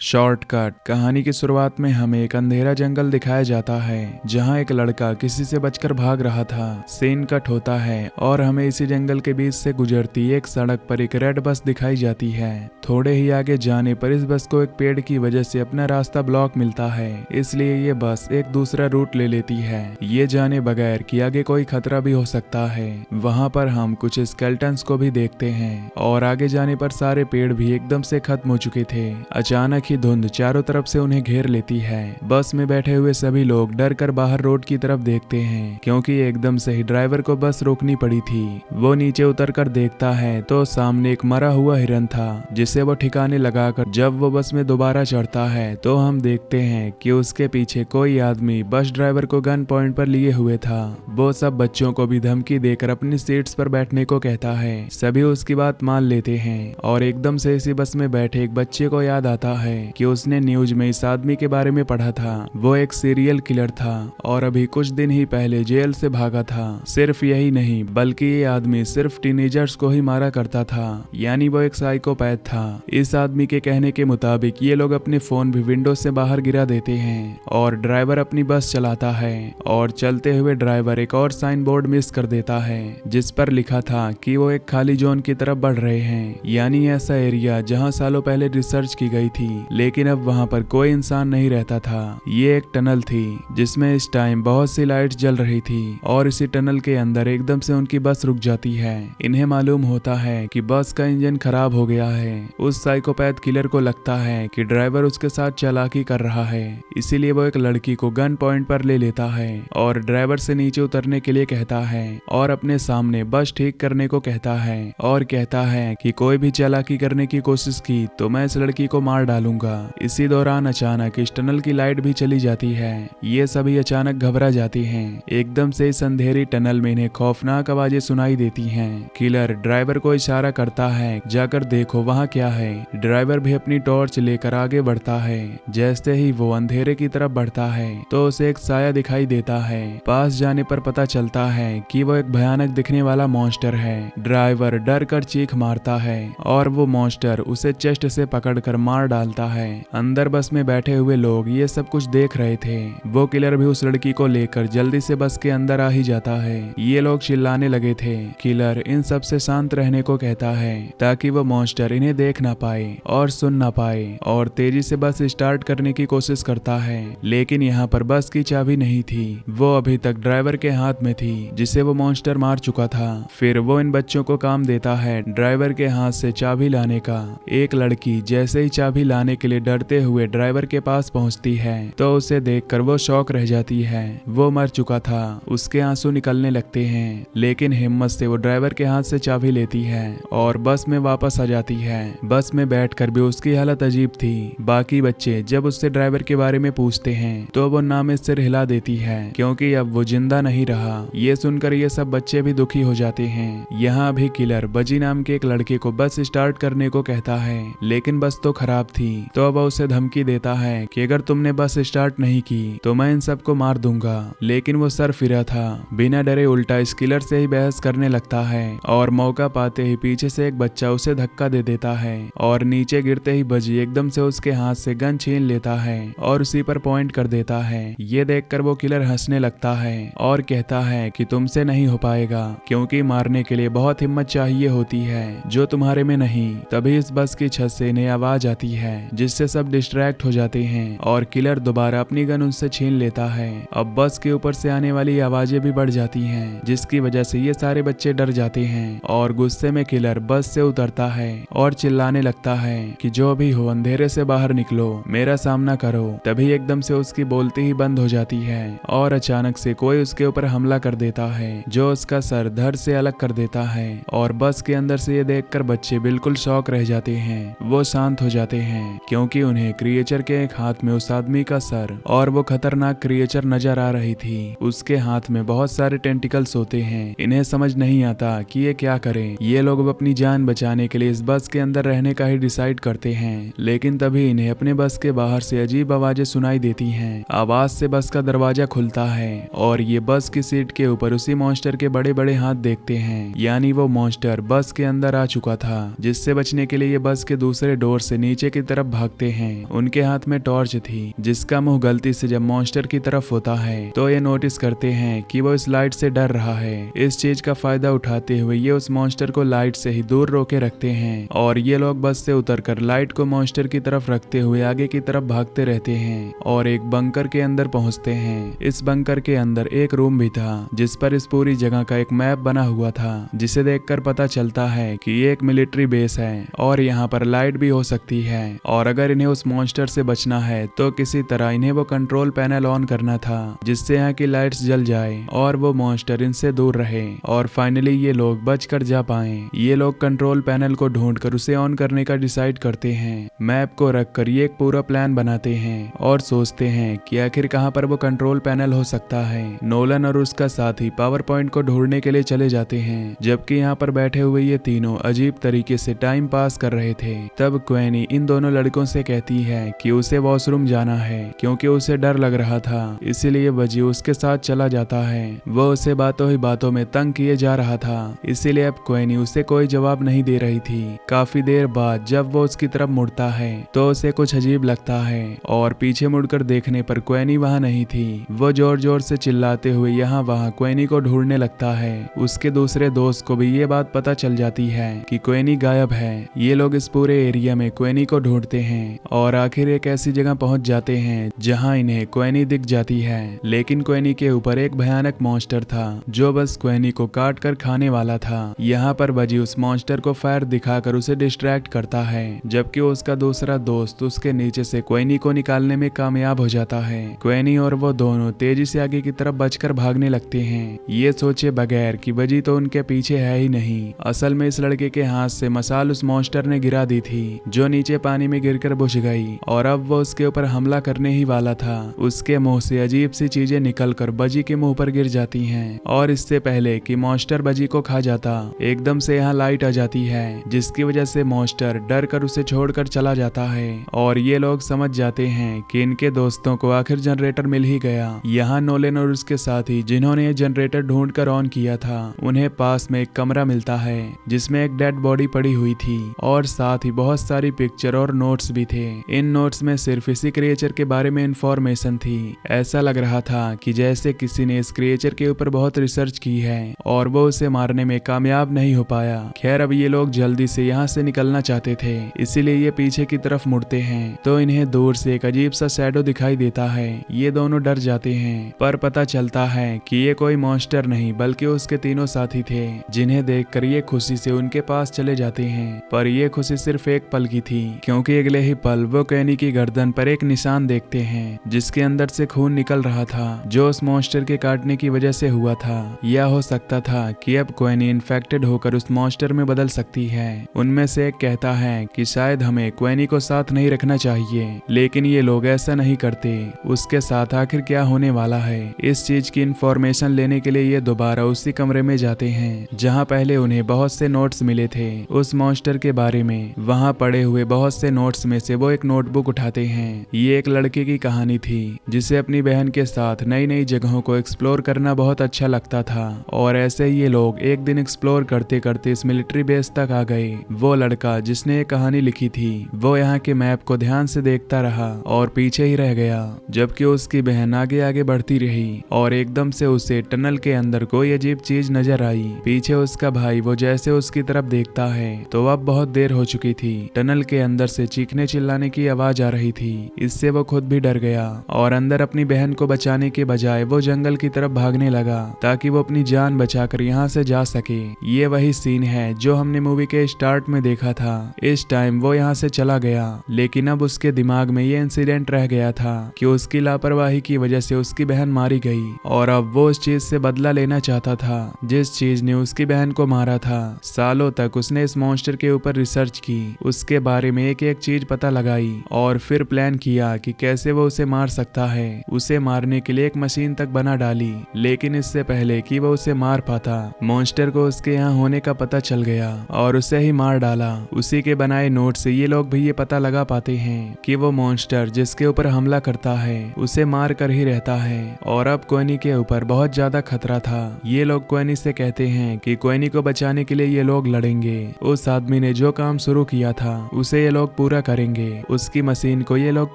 Shortcut. कहानी की शुरुआत में हमें एक अंधेरा जंगल दिखाया जाता है जहां एक लड़का किसी से बचकर भाग रहा था। सीन कट होता है और हमें इसी जंगल के बीच से गुजरती एक सड़क पर एक रेड बस दिखाई जाती है। थोड़े ही आगे जाने पर इस बस को एक पेड़ की वजह से अपना रास्ता ब्लॉक मिलता है, इसलिए ये बस एक दूसरा रूट ले लेती है, ये जाने बगैर कि आगे कोई खतरा भी हो सकता है। वहां पर हम कुछ स्केलेटन्स को भी देखते हैं और आगे जाने पर सारे पेड़ भी एकदम से खत्म हो चुके थे। अचानक ही धुंध चारों तरफ से उन्हें घेर लेती है। बस में बैठे हुए सभी लोग डर कर बाहर रोड की तरफ देखते हैं क्योंकि एकदम से ही ड्राइवर को बस रोकनी पड़ी थी। वो नीचे उतर कर देखता है तो सामने एक मरा हुआ हिरन था जिसे वो ठिकाने लगाकर जब वो बस में दोबारा चढ़ता है तो हम देखते हैं कि उसके पीछे कोई आदमी बस ड्राइवर को गन पॉइंट पर लिए हुए था। वो सब बच्चों को भी धमकी देकर अपनी सीट्स पर बैठने को कहता है। सभी उसकी बात मान लेते हैं और एकदम से इसी बस में बैठे एक बच्चे को याद आता है कि उसने न्यूज में इस आदमी के बारे में पढ़ा था। वो एक सीरियल किलर था और अभी कुछ दिन ही पहले जेल से भागा था। सिर्फ यही नहीं बल्कि ये आदमी सिर्फ टीनेजर्स को ही मारा करता था, यानी वो एक साइकोपैथ था। इस आदमी के कहने के मुताबिक ये लोग अपने फोन भी विंडो से बाहर गिरा देते हैं और ड्राइवर अपनी बस चलाता है और चलते हुए ड्राइवर एक और साइन बोर्ड मिस कर देता है जिस पर लिखा था कि वो एक खाली जोन की तरफ बढ़ रहे हैं, यानी ऐसा एरिया जहां सालों पहले रिसर्च की गई थी लेकिन अब वहां पर कोई इंसान नहीं रहता था। ये एक टनल थी जिसमें इस टाइम बहुत सी लाइट्स जल रही थी और इसी टनल के अंदर एकदम से उनकी बस रुक जाती है। इन्हें मालूम होता है कि बस का इंजन खराब हो गया है। उस साइकोपैथ किलर को लगता है कि ड्राइवर उसके साथ चालाकी कर रहा है, इसीलिए वो एक लड़की को गन पॉइंट पर ले लेता है और ड्राइवर से नीचे उतरने के लिए कहता है और अपने सामने बस ठीक करने को कहता है और कहता है कि कोई भी चालाकी करने की कोशिश की तो मैं इस लड़की को मार डालूंगा। इसी दौरान अचानक इस टनल की लाइट भी चली जाती है। ये सभी अचानक घबरा जाते हैं। एकदम से इस अंधेरी टनल में इन्हें खौफनाक आवाजें सुनाई देती हैं। किलर ड्राइवर को इशारा करता है जाकर देखो वहाँ क्या है। ड्राइवर भी अपनी टॉर्च लेकर आगे बढ़ता है। जैसे ही वो अंधेरे की तरफ बढ़ता है तो उसे एक साया दिखाई देता है। पास जाने पर पता चलता है कि वो एक भयानक दिखने वाला मॉन्स्टर है। ड्राइवर डर कर चीख मारता है और वो मॉन्स्टर उसे चेस्ट से पकड़कर मार डालता है। अंदर बस में बैठे हुए लोग ये सब कुछ देख रहे थे। वो किलर भी उस लड़की को लेकर जल्दी से बस के अंदर आ ही जाता है। ये लोग चिल्लाने लगे थे। किलर इन सब से शांत रहने को कहता है ताकि वो मॉन्स्टर इन्हें देख ना पाए और सुन ना पाए और तेजी से बस स्टार्ट करने की कोशिश करता है, लेकिन यहाँ पर बस की चाबी नहीं थी। वो अभी तक ड्राइवर के हाथ में थी जिसे वो मॉन्स्टर मार चुका था। फिर वो इन बच्चों को काम देता है ड्राइवर के हाथ से चाबी लाने का। एक लड़की जैसे ही चाबी लाने के लिए डरते हुए ड्राइवर के पास पहुंचती है तो उसे देखकर वो शॉक रह जाती है। वो मर चुका था, उसके आंसू निकलने लगते हैं, लेकिन हिम्मत से वो ड्राइवर के हाथ से चाबी लेती है और बस में वापस आ जाती है। बस में बैठकर भी उसकी हालत अजीब थी। बाकी बच्चे जब उससे ड्राइवर के बारे में पूछते हैं तो वो ना में सिर हिला देती है क्योंकि अब वो जिंदा नहीं रहा। ये सुनकर ये सब बच्चे भी दुखी हो जाते हैं। यहाँ भी किलर बजी नाम के एक लड़के को बस स्टार्ट करने को कहता है, लेकिन बस तो खराब थी। तो अब उसे धमकी देता है कि अगर तुमने बस स्टार्ट नहीं की तो मैं इन सबको मार दूंगा। लेकिन वो सर फिरा था, बिना डरे उल्टा इस किलर से ही बहस करने लगता है और मौका पाते ही पीछे से एक बच्चा उसे धक्का दे देता है और नीचे गिरते ही बजी एकदम से उसके हाथ से गन छीन लेता है और उसी पर पॉइंट कर देता है। ये देखकर वो किलर हंसने लगता है और कहता है कि तुमसे नहीं हो पाएगा क्योंकि मारने के लिए बहुत हिम्मत चाहिए होती है जो तुम्हारे में नहीं। तभी इस बस की छत से इन्हें आवाज आती है जिससे सब डिस्ट्रैक्ट हो जाते हैं और किलर दोबारा अपनी गन उनसे छीन लेता है। अब बस के ऊपर से आने वाली आवाजें भी बढ़ जाती हैं जिसकी वजह से ये सारे बच्चे डर जाते हैं और गुस्से में किलर बस से उतरता है और चिल्लाने लगता है कि जो भी हो अंधेरे से बाहर निकलो, मेरा सामना करो। तभी एकदम से उसकी बोलती ही बंद हो जाती है और अचानक से कोई उसके ऊपर हमला कर देता है जो उसका सर धड़ से अलग कर देता है और बस के अंदर से ये देखकर बच्चे बिल्कुल शॉक रह जाते हैं। वो शांत हो जाते हैं क्योंकि उन्हें क्रिएचर के एक हाथ में उस आदमी का सर और वो खतरनाक क्रिएचर नजर आ रही थी। उसके हाथ में बहुत सारे टेंटिकल्स होते हैं। इन्हें समझ नहीं आता कि ये क्या करें। ये लोग अब अपनी जान बचाने के लिए इस बस के अंदर रहने का ही डिसाइड करते हैं, लेकिन तभी इन्हें अपने बस के बाहर से अजीब आवाजें सुनाई देती हैं। आवाज से बस का दरवाजा खुलता है और ये बस की सीट के ऊपर उसी मॉन्स्टर के बड़े बड़े हाथ देखते हैं, यानी वो मॉन्स्टर बस के अंदर आ चुका था। जिससे बचने के लिए ये बस के दूसरे डोर से नीचे की तरफ भागते हैं। उनके हाथ में टॉर्च थी जिसका मुंह गलती से जब मॉन्स्टर की तरफ होता है तो ये नोटिस करते हैं कि वो इस लाइट से डर रहा है। इस चीज का फायदा उठाते हुए ये उस मॉन्स्टर को लाइट से ही दूर रोके रखते हैं और ये लोग बस से उतरकर लाइट को मॉन्स्टर की तरफ रखते हुए आगे की तरफ भागते रहते हैं और एक बंकर के अंदर पहुंचते हैं। इस बंकर के अंदर एक रूम भी था जिस पर इस पूरी जगह का एक मैप बना हुआ था, जिसे देखकर पता चलता है कि ये एक मिलिट्री बेस है और यहाँ पर लाइट भी हो सकती है और अगर इन्हें उस मॉन्स्टर से बचना है तो किसी तरह इन्हें वो कंट्रोल पैनल ऑन करना था जिससे यहाँ की लाइट्स जल जाए और वो मॉन्स्टर इनसे दूर रहे और फाइनली ये लोग बचकर जा पाए। ये लोग कंट्रोल पैनल को ढूंढकर उसे ऑन करने का डिसाइड करते हैं। मैप को रखकर ये एक पूरा प्लान बनाते हैं और सोचते हैं कि आखिर कहाँ पर वो कंट्रोल पैनल हो सकता है। नोलन और उसका साथी पावर पॉइंट को ढूंढने के लिए चले जाते हैं, जबकि यहाँ पर बैठे हुए ये तीनों अजीब तरीके से टाइम पास कर रहे थे। तब क्वेनी इन दोनों लड़कों से कहती है कि उसे वॉशरूम जाना है क्योंकि उसे डर लग रहा था, इसीलिए बजी उसके साथ चला जाता है। वो उसे बातों ही बातों में तंग किए जा रहा था, इसीलिए अब क्वेनी उसे कोई जवाब नहीं दे रही थी। काफी देर बाद जब वो उसकी तरफ मुड़ता है तो उसे कुछ अजीब लगता है और पीछे मुड़कर देखने पर क्वेनी वहाँ नहीं थी। वो जोर जोर से चिल्लाते हुए यहाँ वहाँ क्वेनी को ढूंढने लगता है। उसके दूसरे दोस्त को भी ये बात पता चल जाती है कि क्वेनी गायब है। ये लोग इस पूरे एरिया में क्वेनी को ढूंढते हैं और आखिर एक ऐसी जगह पहुंच जाते हैं जहां इन्हें क्वेनी दिख जाती है, लेकिन क्वेनी के ऊपर एक भयानक मॉन्स्टर था जो बस क्वेनी को काट कर खाने वाला था। यहाँ पर बजी उस मॉन्स्टर को फायर दिखाकर उसे डिस्ट्रैक्ट करता है, जबकि उसका दूसरा दोस्त उसके नीचे से क्वेनी को निकालने में कामयाब हो जाता है। क्वेनी और वो दोनों तेजी से आगे की तरफ बचकर भागने लगते हैं, ये सोचे बगैर कि बजी तो उनके पीछे है ही नहीं। असल में इस लड़के के हाथ से मसाल उस मॉन्स्टर ने गिरा दी थी जो नीचे पानी में गिरकर बुझ गई और अब वो उसके ऊपर हमला करने ही वाला था। उसके मुंह से अजीब सी चीजें निकलकर बजी के मुंह पर गिर जाती हैं और इससे पहले कि मॉन्स्टर बजी को खा जाता एकदम से यहाँ लाइट आ जाती है, जिसकी वजह से मॉन्स्टर डर कर उसे छोड़कर चला जाता है और ये लोग समझ जाते हैं कि इनके दोस्तों को आखिर जनरेटर मिल ही गया। यहाँ नोलन और उसके साथी जिन्होंने ये जनरेटर ढूंढ कर ऑन किया था उन्हें पास में एक कमरा मिलता है जिसमें एक डेड बॉडी पड़ी हुई थी और साथ ही बहुत सारी पिक्चर और नोट्स भी थे। इन नोट्स में सिर्फ इसी क्रिएचर के बारे में इंफॉर्मेशन थी। ऐसा लग रहा था कि जैसे किसी ने इस क्रिएचर के ऊपर बहुत रिसर्च की है और वो उसे मारने में कामयाब नहीं हो पाया। खैर अब ये लोग जल्दी से यहाँ से निकलना चाहते थे, इसीलिए ये पीछे की तरफ मुड़ते हैं तो इन्हें दूर से एक अजीब सा शैडो दिखाई देता है। ये दोनों डर जाते हैं पर पता चलता है कि ये कोई मॉन्स्टर नहीं बल्कि उसके तीनों साथी थे, जिन्हें देखकर ये खुशी से उनके पास चले जाते हैं। पर ये खुशी सिर्फ एक पल की थी, क्योंकि अगले ही पल वो क्वेनी की गर्दन पर एक निशान देखते हैं जिसके अंदर से खून निकल रहा था जो उस मॉन्स्टर के काटने की वजह से हुआ था। यह हो सकता था कि अब क्वेनी इन्फेक्टेड होकर उस मॉन्स्टर में बदल सकती है। उनमें से एक कहता है कि शायद हमें क्वेनी को साथ नहीं रखना चाहिए, लेकिन ये लोग ऐसा नहीं करते। उसके साथ आखिर क्या होने वाला है, इस चीज की इंफॉर्मेशन लेने के लिए ये दोबारा उसी कमरे में जाते हैं जहाँ पहले उन्हें बहुत से नोट्स मिले थे उस मॉन्स्टर के बारे में। वहाँ पड़े हुए बहुत से नोट्स में से वो एक नोटबुक उठाते हैं। ये एक लड़के की कहानी थी जिसे अपनी बहन के साथ नई नई जगहों को एक्सप्लोर करना बहुत अच्छा लगता था और ऐसे ही ये लोग एक दिन एक्सप्लोर करते करते इस मिलिट्री बेस तक आ गए। वो लड़का जिसने ये कहानी लिखी थी वो यहाँ के मैप को ध्यान से देखता रहा और पीछे ही रह गया, जबकि उसकी बहन आगे आगे बढ़ती रही और एकदम से उसे टनल के अंदर कोई अजीब चीज नजर आई। पीछे उसका भाई वो जैसे उसकी तरफ देखता है तो अब बहुत देर हो चुकी थी। टनल के अंदर से चीखने चिल्लाने की आवाज आ रही थी, इससे वो खुद भी डर गया और अंदर अपनी बहन को बचाने के बजाय वो जंगल की तरफ भागने लगा ताकि वो अपनी जान बचाकर यहाँ से जा सके। ये वही सीन है जो हमने मूवी के स्टार्ट में देखा था। इस टाइम वो यहाँ से चला गया, लेकिन अब उसके दिमाग में ये इंसिडेंट रह गया था कि उसकी लापरवाही की वजह से उसकी बहन मारी गई और अब वो उस चीज से बदला लेना चाहता था जिस चीज ने उसकी बहन को मारा था। सालों तक उसने इस मॉन्स्टर के ऊपर रिसर्च की, उसके बारे में एक एक चीज पता लगाई और फिर प्लान किया कि कैसे वो उसे मार सकता है। उसे मारने के लिए एक मशीन तक बना डाली, लेकिन इससे पहले कि वो उसे मार पाता मॉन्स्टर को उसके यहाँ होने का पता चल गया और उसे ही मार डाला। उसी के बनाए नोट से ये लोग भी ये पता लगा पाते हैं कि वो मॉन्स्टर जिसके ऊपर हमला करता है उसे मार कर ही रहता है और अब क्वेनी के ऊपर बहुत ज्यादा खतरा था। ये लोग क्वेनी से कहते हैं कि क्वेनी को बचाने के लिए ये लोग लड़ेंगे। उस आदमी ने जो काम शुरू किया था उसे ये लोग पूरा पूरा करेंगे। उसकी मशीन को ये लोग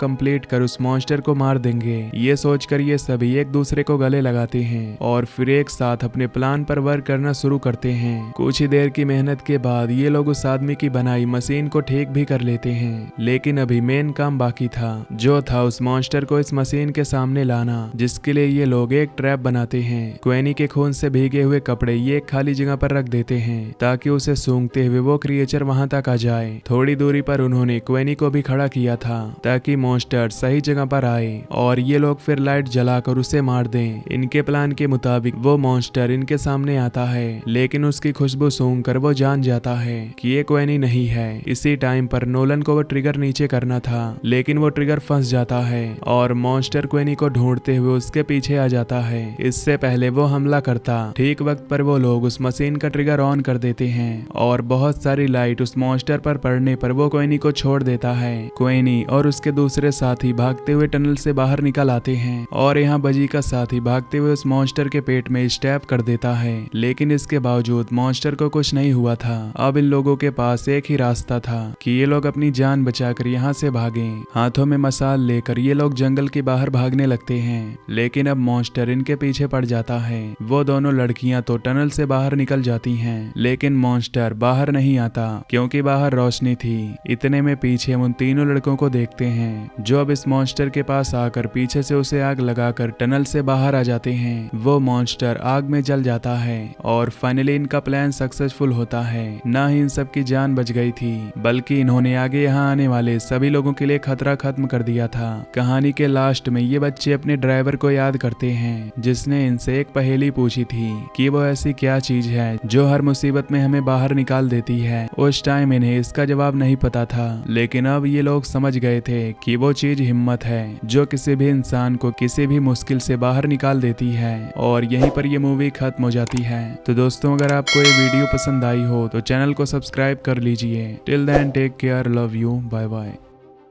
कंप्लीट कर उस मॉन्स्टर को मार देंगे। ये सोचकर ये सभी एक दूसरे को गले लगाते हैं और फिर एक साथ अपने प्लान पर वर्क करना शुरू करते हैं। कुछ ही देर की मेहनत के बाद ये लोग उस आदमी की बनाई मशीन को ठीक भी कर लेते हैं, लेकिन अभी मेन काम बाकी था, जो था उस मॉन्स्टर को इस मशीन के सामने लाना, जिसके लिए ये लोग एक ट्रैप बनाते हैं। क्वेनी के खून से भीगे हुए कपड़े ये एक खाली जगह पर रख देते हैं ताकि उसे सूंघते हुए वो क्रिएचर वहां तक आ जाए। थोड़ी दूरी पर उन्होंने क्वेनी को भी खड़ा किया था ताकि मॉन्स्टर सही जगह पर आए और ये लोग फिर लाइट जलाकर उसे मार दें। इनके प्लान के मुताबिक वो मॉन्स्टर इनके सामने आता है, लेकिन उसकी खुशबू सूंघकर वो जान जाता है कि ये क्वेनी नहीं है। इसी टाइम पर नोलन को वो ट्रिगर नीचे करना था, लेकिन वो ट्रिगर फंस जाता है और मॉन्स्टर क्वेनी को ढूंढते हुए उसके पीछे आ जाता है। इससे पहले वो हमला करता, ठीक वक्त पर वो लोग उस मशीन का ट्रिगर ऑन कर देते हैं और बहुत सारी लाइट उस मॉन्स्टर पर पड़ने पर वो क्वेनी को छोड़ देता है। क्वेनी और उसके दूसरे साथी भागते हुए टनल से बाहर निकल आते हैं और यहाँ बजी का साथी भागते हुए उस मॉन्स्टर के पेट में स्टैब कर देता है, लेकिन इसके बावजूद मॉन्स्टर को कुछ नहीं हुआ था। अब इन लोगों के पास एक ही रास्ता था कि ये लोग अपनी जान बचाकर यहाँ से भागें। हाथों में मसाल लेकर ये लोग जंगल के बाहर भागने लगते हैं, लेकिन अब मॉन्स्टर इनके पीछे पड़ जाता है। वो दोनों लड़कियां तो टनल से बाहर निकल जाती हैं, लेकिन मॉन्स्टर बाहर नहीं आता क्योंकि बाहर रोशनी थी। इतने में पीछे हम उन तीनों लड़कों को देखते हैं जो अब इस मॉन्स्टर के पास आकर पीछे से उसे आग लगाकर टनल से बाहर आ जाते हैं। वो मॉन्स्टर आग में जल जाता है और फाइनली इनका प्लान सक्सेसफुल होता है। ना ही इन सब की जान बच गई थी, बल्कि इन्होंने आगे यहाँ आने वाले सभी लोगों के लिए खतरा खत्म कर दिया था। कहानी के लास्ट में ये बच्चे अपने ड्राइवर को याद करते हैं जिसने इनसे एक पहेली पूछी थी कि वो ऐसी क्या चीज है जो हर मुसीबत में हमें बाहर निकाल देती है। उस टाइम इन्हें इसका जवाब नहीं पता था, लेकिन अब ये लोग समझ गए थे कि वो चीज हिम्मत है जो किसी भी इंसान को किसी भी मुश्किल से बाहर निकाल देती है। और यहीं पर ये मूवी खत्म हो जाती है। तो दोस्तों, अगर आपको ये वीडियो पसंद आई हो तो चैनल को सब्सक्राइब कर लीजिए। Till then take care, love you, bye bye.